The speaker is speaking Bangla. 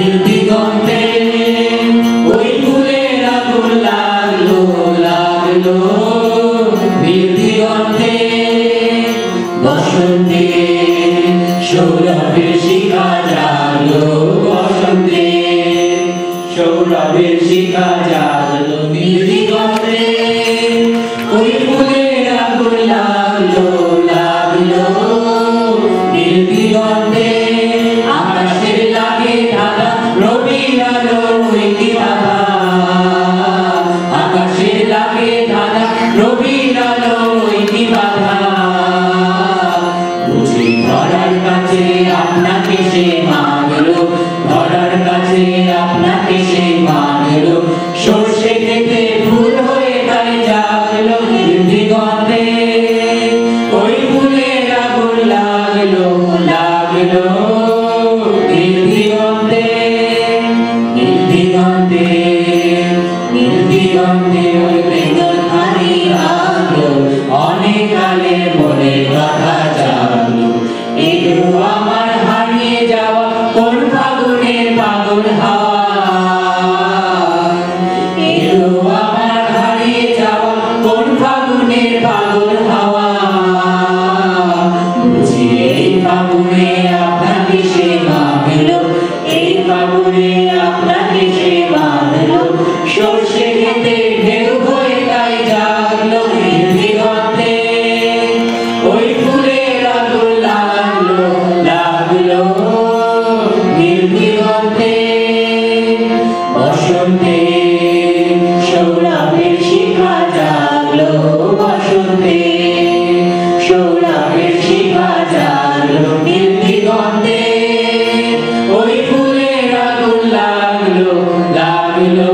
নীল দিগন্তে ওই ফুলের আগুন লাগলো লাগলো নীল দিগন্তে বসন্তে সৌরভের শিখা জাগলো বসন্তে সৌরভের শিখা জাগলো নীল দিগন্তে ওই ফুলের আগুন লাগলো লাগলো নীল দিগন্তে আকাশের লাগে ধারা রবির আলো হইতে বাধা আকাশের লাগে ধারা রবির আলো হইতে বাধা বুঝি ধরার কাছে আপনাকে সে মাগলো ধরার কাছে আপনাকে সে মাগলো সর্ষে খেতে ফুল হয়ে তাই জাগলো নীল দিগন্তে ওই ফুলের আগুন লাগলো লাগলো নীল দিগন্তে নীল দিগন্তে নীল দিগন্তে ওই বেদন হারি লাগলো অনেক কালে মনে কথা জাগলো এলো আমার হারিয়ে যাওয়া কোন ফাগুনের পাগল হাওয়া এলো আমার হারিয়ে যাওয়া কোন ফাগুনের পাগল হাওয়া বুঝি এই ফাগুনে আপনাকে সে মাগলো এই ফাগুনে আপনাকে সে মাগলো সর্ষে খেতে ঢেউ হয়ে তাই জাগলো নীল দিগন্তে ওই ফুলের আগুন লাগলো লাগলো নীল দিগন্তে বসন্তে সৌরভের শিখা জাগলো বসন্তে সৌরভের শিখা জাগলো নীল দিগন্তে ওই ফুলের আগুন লাগলো লাগলো